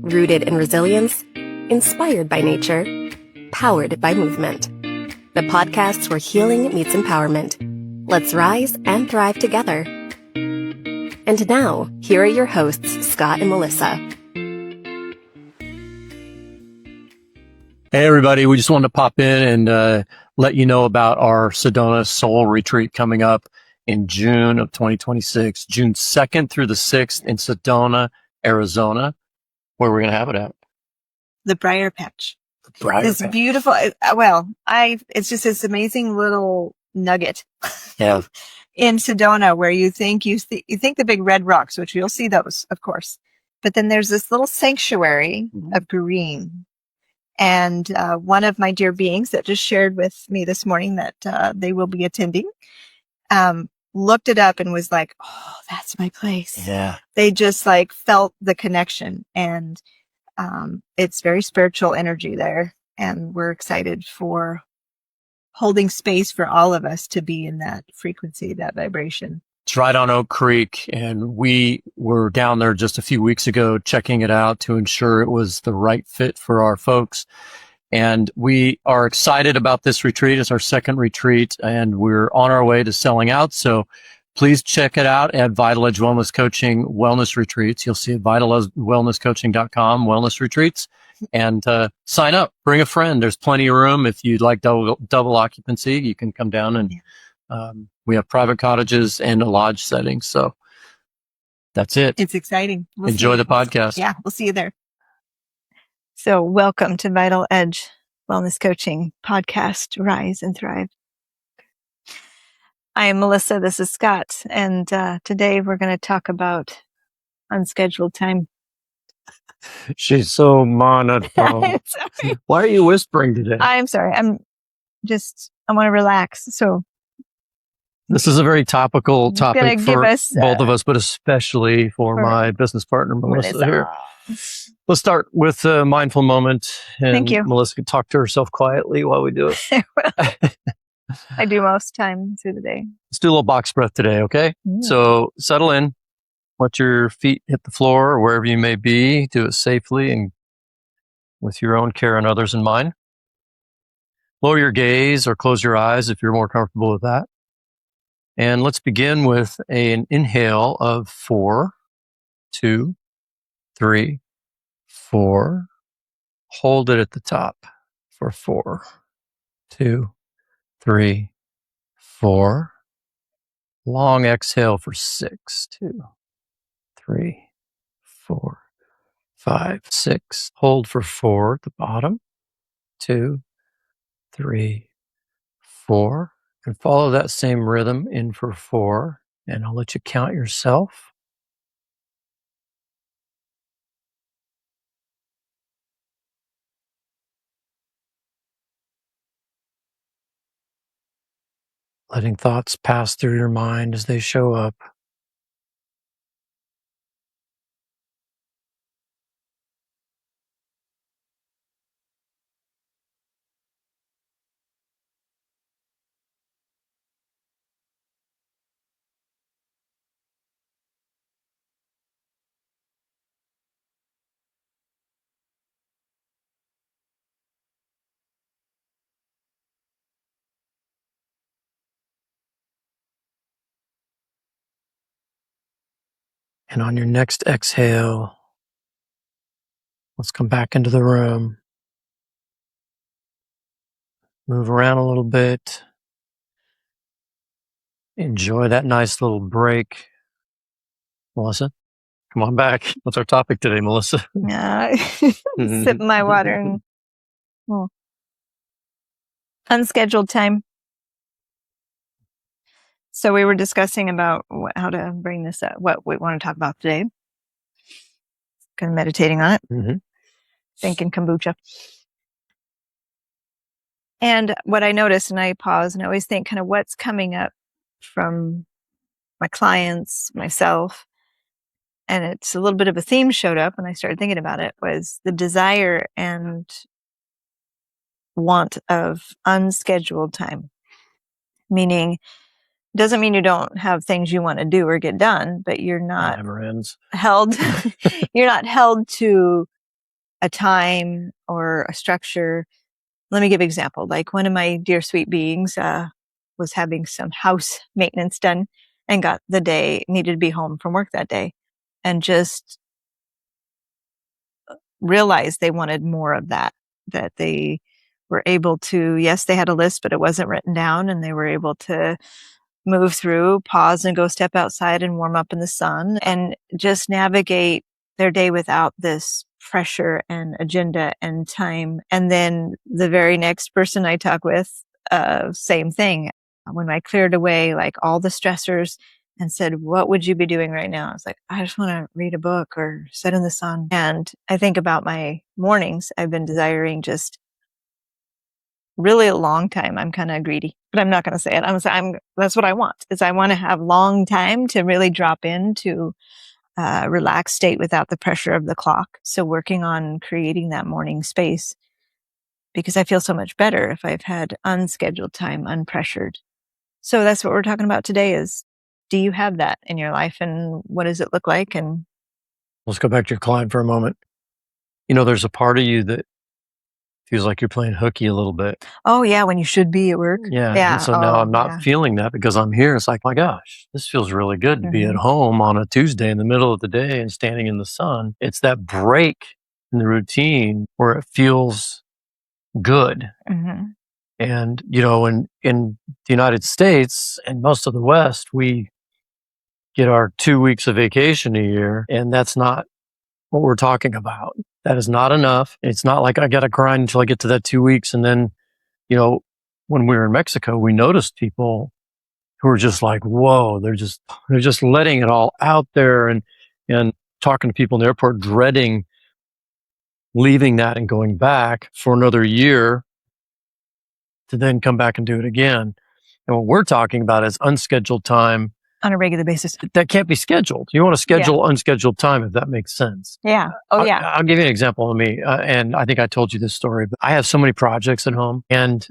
Rooted in resilience, inspired by nature, powered by movement. The podcasts where healing meets empowerment. Let's rise and thrive together. And now, here are your hosts, Scott and Melissa. Hey, everybody. We just wanted to pop in and let you know about our Sedona Soul Retreat coming up in June of 2026, June 2nd through the 6th in Sedona, Arizona. Where we're going to have it at? The Briar Patch. It's Beautiful. It's just this amazing little nugget. Yeah. In Sedona, where you think the big red rocks, which you'll see those, of course, but then there's this little sanctuary of green. And one of my dear beings that just shared with me this morning that they will be attending, looked it up and was like, "Oh, that's my place." Yeah. They just like felt the connection, and it's very spiritual energy there, and we're excited for holding space for all of us to be in that frequency, that vibration. It's right on Oak Creek, and we were down there just a few weeks ago checking it out to ensure it was the right fit for our folks. And we are excited about this retreat. It's our second retreat, and we're on our way to selling out. So please check it out at Vital Edge Wellness Coaching Wellness Retreats. You'll see it vitalwellnesscoaching.com, wellness retreats, and sign up. Bring a friend. There's plenty of room. If you'd like double occupancy, you can come down, and we have private cottages and a lodge setting. So that's it. It's exciting. Enjoy the podcast. Yeah, we'll see you there. So welcome to Vital Edge Wellness Coaching Podcast, Rise and Thrive. I am Melissa. This is Scott. And today we're going to talk about unscheduled time. She's so monotone. Why are you whispering today? I'm sorry. I want to relax. So this is a very topical topic for both of us, but especially for my business partner, Melissa here. Let's start with a mindful moment. And thank you. Melissa can talk to herself quietly while we do it. I do most time through the day. Let's do a little box breath today, okay? So settle in. Let your feet hit the floor or wherever you may be. Do it safely and with your own care and others in mind. Lower your gaze or close your eyes if you're more comfortable with that. And let's begin with an inhale of 4, 2, 3, 4. Hold it at the top for 4, 2, 3, 4. Long exhale for 6, 2, 3, 4, 5, 6. Hold for 4 at the bottom. 2, 3, 4. And follow that same rhythm in for 4. And I'll let you count yourself. Letting thoughts pass through your mind as they show up. And on your next exhale, let's come back into the room. Move around a little bit. Enjoy that nice little break. Melissa, come on back. What's our topic today, Melissa? Sip my water and unscheduled time. So we were discussing about how to bring this up, what we want to talk about today. Kind of meditating on it. Thinking kombucha. And what I noticed, and I pause and I always think kind of what's coming up from my clients, myself. And it's a little bit of a theme showed up when I started thinking about it, was the desire and want of unscheduled time. Meaning, doesn't mean you don't have things you want to do or get done, but you're not never ends. held. You're not held to a time or a structure. Let me give an example. Like one of my dear sweet beings was having some house maintenance done and needed to be home from work that day, and just realized they wanted more of that they were able to, yes, they had a list, but it wasn't written down, and they were able to move through, pause, and go step outside and warm up in the sun and just navigate their day without this pressure and agenda and time. And then the very next person I talk with, same thing. When I cleared away like all the stressors and said, what would you be doing right now? I was like, I just want to read a book or sit in the sun. And I think about my mornings. I've been desiring just really a long time. I'm kind of greedy, but I'm not going to say it. That's what I want, is I want to have long time to really drop into a relaxed state without the pressure of the clock. So working on creating that morning space, because I feel so much better if I've had unscheduled time, unpressured. So that's what we're talking about today is, do you have that in your life, and what does it look like? And Let's go back to your client for a moment. There's a part of you that feels like you're playing hooky a little bit. Oh yeah, when you should be at work. Yeah. Yeah. And so now I'm not feeling that because I'm here. It's like, my gosh, this feels really good to be at home on a Tuesday in the middle of the day and standing in the sun. It's that break in the routine where it feels good. Mm-hmm. And, in the United States and most of the West, we get our 2 weeks of vacation a year, and that's not what we're talking about. That is not enough. It's not like I got to grind until I get to that 2 weeks. And then, when we were in Mexico, we noticed people who were just like, whoa, they're just letting it all out there, and talking to people in the airport, dreading leaving that and going back for another year to then come back and do it again. And what we're talking about is unscheduled time on a regular basis. That can't be scheduled. You want to schedule unscheduled time, if that makes sense. Yeah. Oh, yeah. I'll give you an example of me. And I think I told you this story, but I have so many projects at home. And,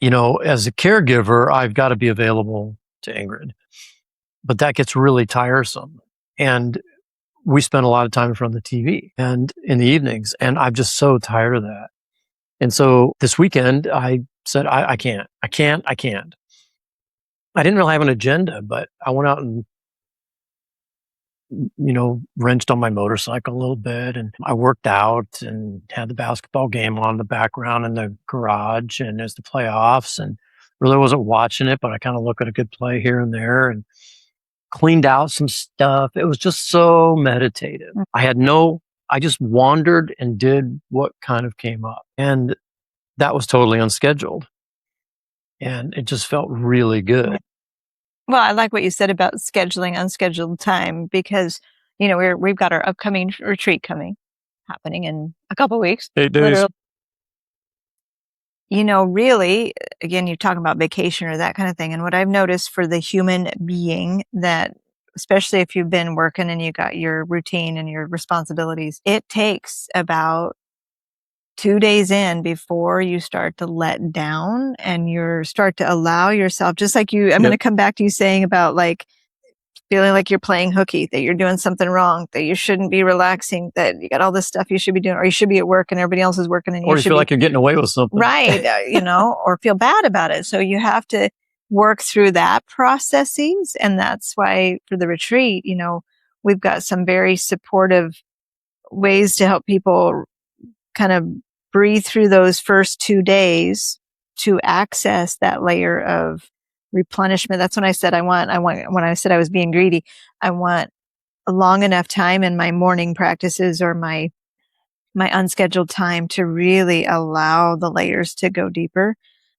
as a caregiver, I've got to be available to Ingrid. But that gets really tiresome. And we spend a lot of time in front of the TV and in the evenings. And I'm just so tired of that. And so this weekend, I said, I can't. I didn't really have an agenda, but I went out and, wrenched on my motorcycle a little bit, and I worked out and had the basketball game on in the background in the garage, and there's the playoffs, and really wasn't watching it, but I kind of look at a good play here and there and cleaned out some stuff. It was just so meditative. I just wandered and did what kind of came up, and that was totally unscheduled. And it just felt really good. Well, I like what you said about scheduling unscheduled time, because, we've got our upcoming retreat happening in a couple of weeks. 8 days. Really, again, you're talking about vacation or that kind of thing. And what I've noticed for the human being, that especially if you've been working and you got your routine and your responsibilities, it takes about 2 days in before you start to let down and you start to allow yourself, just like I'm going to come back to you saying about like feeling like you're playing hooky, that you're doing something wrong, that you shouldn't be relaxing, that you got all this stuff you should be doing, or you should be at work and everybody else is working, and or you feel like you're getting away with something. Right. Or feel bad about it. So you have to work through that processes. And that's why for the retreat, we've got some very supportive ways to help people kind of breathe through those first 2 days to access that layer of replenishment. That's when I said when I said I was being greedy, I want a long enough time in my morning practices or my unscheduled time to really allow the layers to go deeper,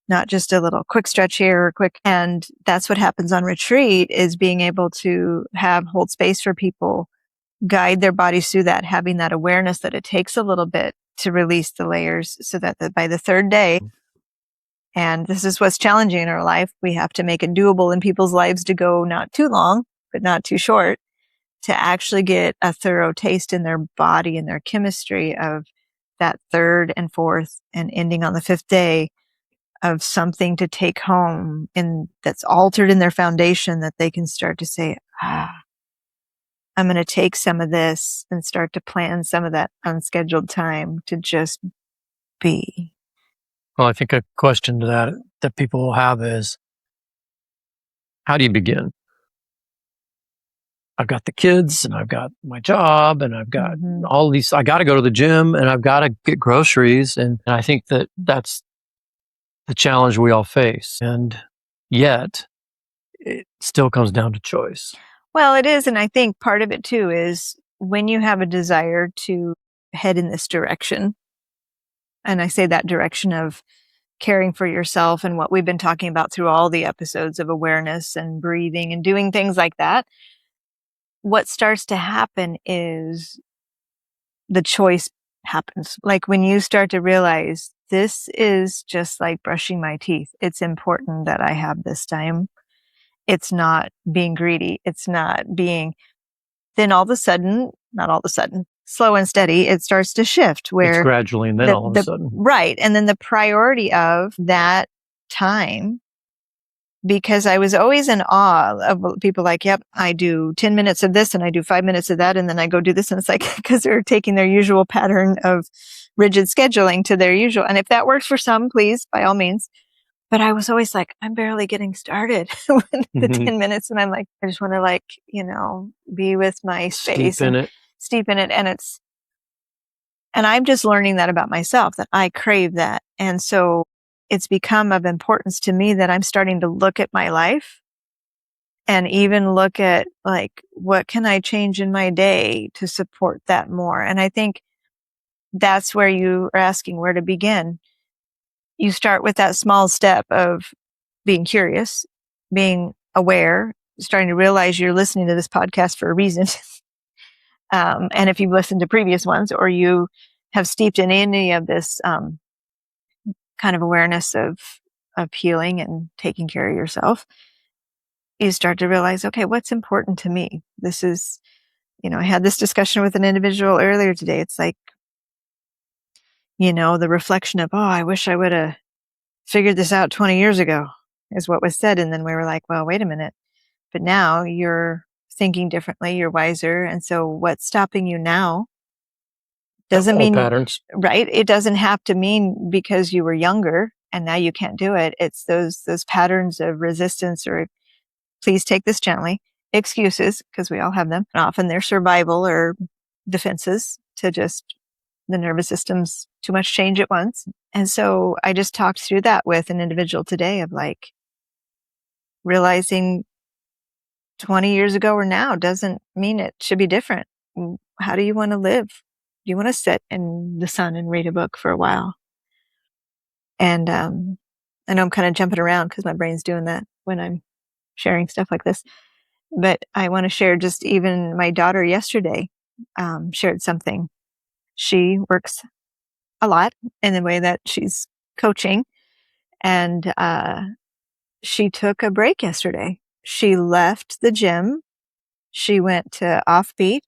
not just a little quick stretch here or quick. And that's what happens on retreat, is being able to hold space for people, guide their bodies through that, having that awareness that it takes a little bit to release the layers, so that by the third day, and this is what's challenging in our life, we have to make it doable in people's lives to go not too long, but not too short, to actually get a thorough taste in their body and their chemistry of that third and fourth and ending on the fifth day of something to take home that's altered in their foundation, that they can start to say, I'm going to take some of this and start to plan some of that unscheduled time to just be. Well, I think a question to that people will have is, how do you begin? I've got the kids and I've got my job and I've got all these, I got to go to the gym and I've got to get groceries. And I think that's the challenge we all face. And yet it still comes down to choice. Well, it is. And I think part of it too is when you have a desire to head in this direction, and I say that direction of caring for yourself and what we've been talking about through all the episodes of awareness and breathing and doing things like that, what starts to happen is the choice happens. Like when you start to realize this is just like brushing my teeth. It's important that I have this time. It's not being greedy. It's not being, then all of a sudden, not all of a sudden, slow and steady, it starts to shift where it's gradually and then all of a sudden. Right. And then the priority of that time, because I was always in awe of people like, yep, I do 10 minutes of this and I do 5 minutes of that. And then I go do this. And it's like, because they're taking their usual pattern of rigid scheduling to their usual. And if that works for some, please, by all means. But I was always like, I'm barely getting started with the 10 minutes. And I'm like, I just want to be with my space. Steep in it. And I'm just learning that about myself, that I crave that. And so it's become of importance to me that I'm starting to look at my life and even look at like, what can I change in my day to support that more? And I think that's where you are asking where to begin. You start with that small step of being curious, being aware, starting to realize you're listening to this podcast for a reason. And if you've listened to previous ones or you have steeped in any of this kind of awareness of healing and taking care of yourself, you start to realize, okay, what's important to me? This is, I had this discussion with an individual earlier today. It's like, the reflection of, I wish I would have figured this out 20 years ago is what was said. And then we were like, well, wait a minute. But now you're thinking differently, you're wiser. And so what's stopping you now doesn't mean patterns, right? It doesn't have to mean because you were younger and now you can't do it. It's those patterns of resistance or please take this gently, excuses, because we all have them. And often they're survival or defenses to just the nervous system's too much change at once. And so I just talked through that with an individual today of like realizing 20 years ago or now doesn't mean it should be different. How do you want to live? Do you want to sit in the sun and read a book for a while? And I know I'm kind of jumping around because my brain's doing that when I'm sharing stuff like this. But I want to share just even my daughter yesterday shared something. She works a lot in the way that she's coaching. And she took a break yesterday. She left the gym. She went to Offbeat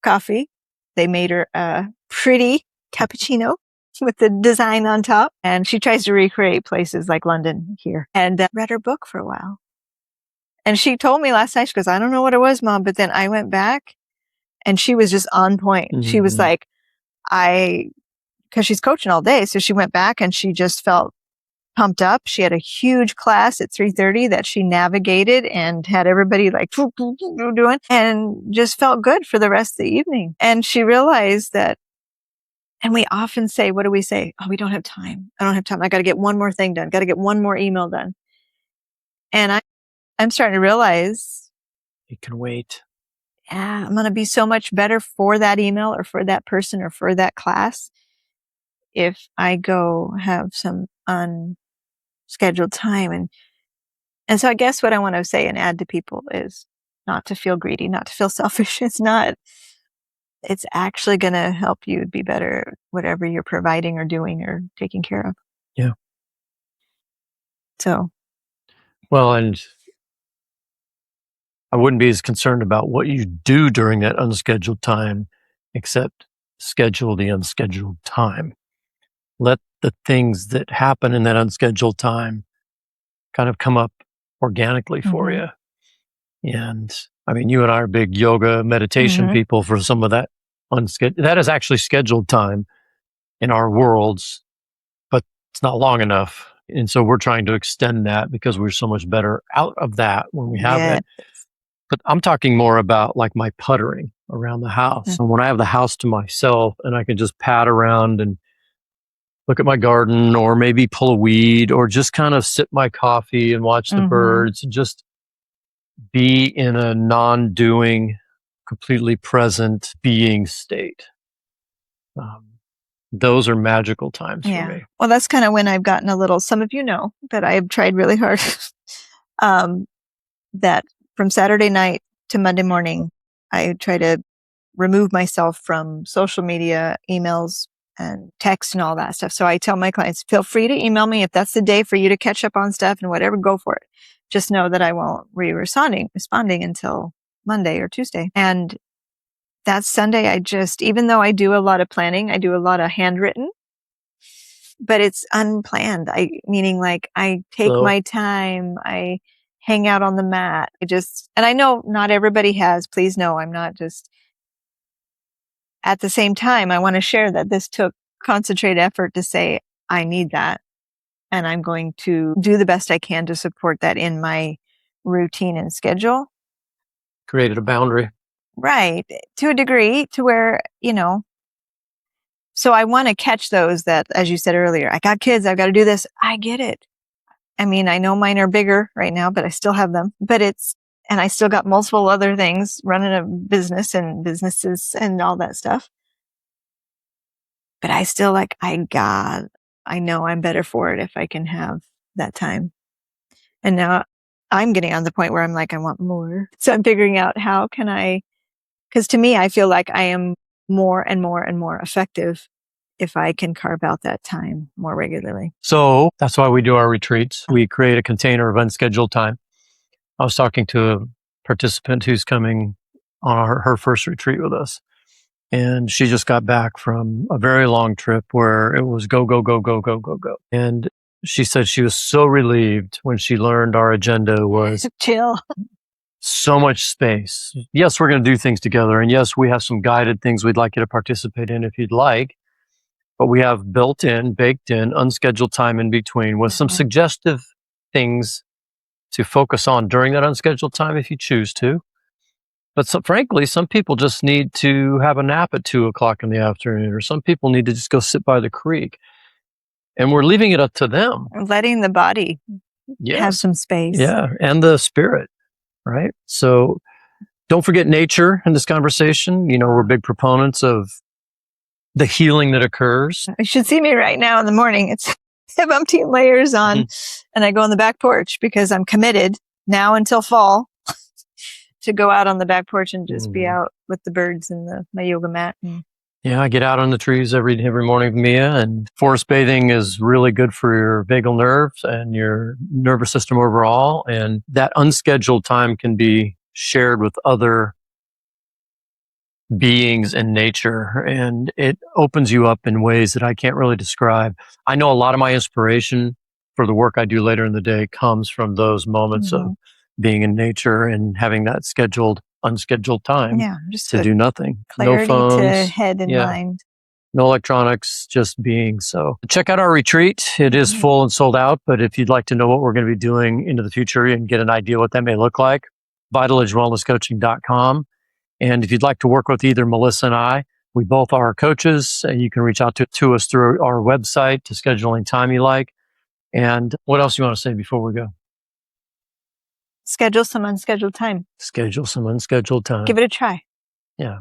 Coffee. They made her a pretty cappuccino with the design on top. And she tries to recreate places like London here and read her book for a while. And she told me last night, she goes, I don't know what it was, Mom. But then I went back and she was just on point. Mm-hmm. She was like, because she's coaching all day. So she went back and she just felt pumped up. She had a huge class at 3:30 that she navigated and had everybody like doing and just felt good for the rest of the evening. And she realized that, and we often say, what do we say? Oh, we don't have time. I don't have time. I got to get one more thing done. Got to get one more email done. And I'm starting to realize it can wait. Yeah, I'm going to be so much better for that email or for that person or for that class if I go have some unscheduled time. And so I guess what I want to say and add to people is not to feel greedy, not to feel selfish. It's actually going to help you be better, whatever you're providing or doing or taking care of. Yeah. So. Well, and I wouldn't be as concerned about what you do during that unscheduled time, except schedule the unscheduled time. Let the things that happen in that unscheduled time kind of come up organically for you. And I mean, you and I are big yoga meditation people for some of that unscheduled. That is actually scheduled time in our worlds, but it's not long enough. And so we're trying to extend that because we're so much better out of that when we have it. But I'm talking more about like my puttering around the house. And when I have the house to myself and I can just pat around and look at my garden or maybe pull a weed or just kind of sip my coffee and watch the birds and just be in a non-doing, completely present being state. Those are magical times for me. Well, that's kind of when I've gotten a little, some of you know that I've tried really hard, that from Saturday night to Monday morning, I try to remove myself from social media, emails, and text and all that stuff. So I tell my clients, feel free to email me if that's the day for you to catch up on stuff and whatever, go for it. Just know that I won't be responding until Monday or Tuesday. And that Sunday, even though I do a lot of planning, I do a lot of handwritten, but it's unplanned. Meaning like I take my time, I hang out on the mat. And I know not everybody has, please know, I'm not just, at the same time, I want to share that this took concentrated effort to say, I need that. And I'm going to do the best I can to support that in my routine and schedule. Created a boundary. Right. To a degree to where, so I want to catch those that, as you said earlier, I got kids, I've got to do this. I get it. I mean, I know mine are bigger right now, but I still have them. And I still got multiple other things, running a business and businesses and all that stuff. But I still I know I'm better for it if I can have that time. And now I'm getting on the point where I'm like, I want more. So I'm figuring out how can because to me, I feel like I am more and more and more effective if I can carve out that time more regularly. So that's why we do our retreats. We create a container of unscheduled time. I was talking to a participant who's coming on her first retreat with us. And she just got back from a very long trip where it was go, go, go, go, go, go, go. And she said she was so relieved when she learned our agenda was chill. So much space. Yes, we're going to do things together. And yes, we have some guided things we'd like you to participate in if you'd like. But we have baked in, unscheduled time in between with some suggestive things to focus on during that unscheduled time if you choose to. But frankly, some people just need to have a nap at 2:00 in the afternoon, or some people need to just go sit by the creek. And we're leaving it up to them. Letting the body have some space. Yeah, and the spirit, right? So don't forget nature in this conversation. We're big proponents of the healing that occurs. You should see me right now in the morning. I have umpteen layers on, and I go on the back porch because I'm committed now until fall to go out on the back porch and just be out with the birds and my yoga mat. Yeah, I get out on the trees every morning with Mia, and forest bathing is really good for your vagal nerves and your nervous system overall. And that unscheduled time can be shared with other beings in nature, and it opens you up in ways that I can't really describe. I know a lot of my inspiration for the work I do later in the day comes from those moments of being in nature and having that unscheduled time just to do nothing. Clarity no phones, to head and mind. No electronics, just being. So check out our retreat. It is full and sold out, but if you'd like to know what we're going to be doing into the future and get an idea what that may look like, vitalagewellnesscoaching.com. And if you'd like to work with either Melissa and I, we both are coaches, and you can reach out to us through our website to schedule any time you like. And what else you want to say before we go? Schedule some unscheduled time. Schedule some unscheduled time. Give it a try. Yeah.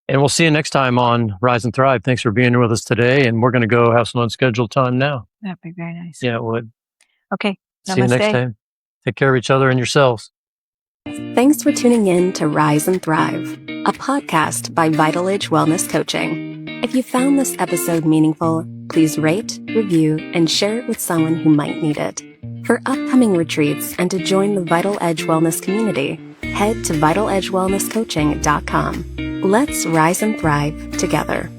And we'll see you next time on Rise and Thrive. Thanks for being here with us today. And we're going to go have some unscheduled time now. That'd be very nice. Yeah, it would. Okay. Namaste. See you next time. Take care of each other and yourselves. Thanks for tuning in to Rise and Thrive, a podcast by Vital Age Wellness Coaching. If you found this episode meaningful, please rate, review, and share it with someone who might need it. For upcoming retreats and to join the Vital Edge Wellness community, head to vitaledgewellnesscoaching.com. Let's rise and thrive together.